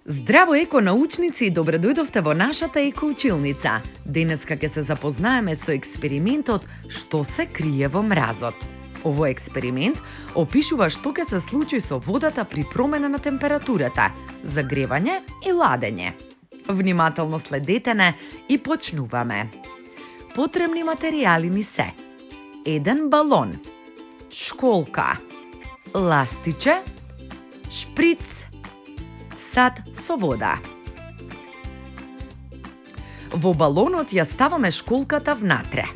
Здраво еко-научници и добре дојдовте во нашата еко-училница. Денеска ќе се запознаеме со експериментот «Што се крие во мразот». Овој експеримент опишува што ќе се случи со водата при промена на температурата, загревање и ладење. Внимателно следете не и почнуваме. Потребни материјали ни се: еден балон, школка, ластиче, шприц, сад со вода. Во балонот ја ставаме школката внатре.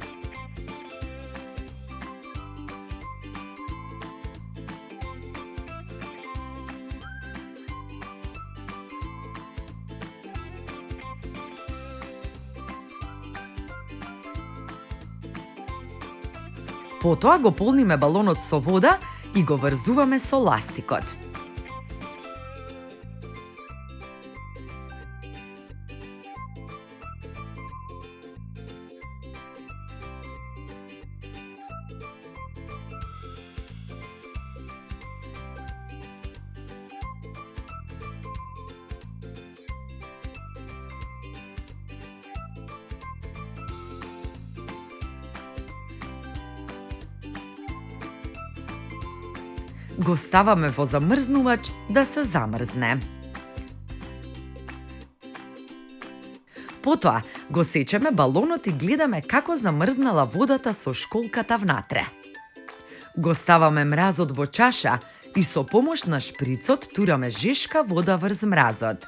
Потоа го полниме балонот со вода и го врзуваме со ластикот. Го ставаме во замрзнувач да се замрзне. Потоа го сечеме балонот и гледаме како замрзнала водата со школката внатре. Го ставаме мразот во чаша и со помош на шприцот тураме жешка вода врз мразот.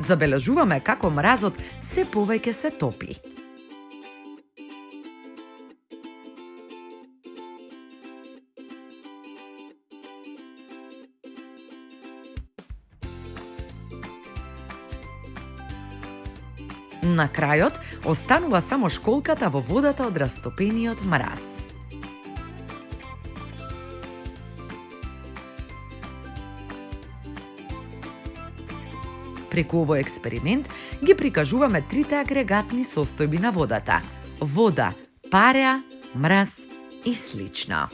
Забележуваме како мразот се повеќе се топи. На крајот останува само школката во водата од растопениот мраз. Преку овој експеримент ги прикажуваме трите агрегатни состојби на водата: вода, пареа, мраз и слично.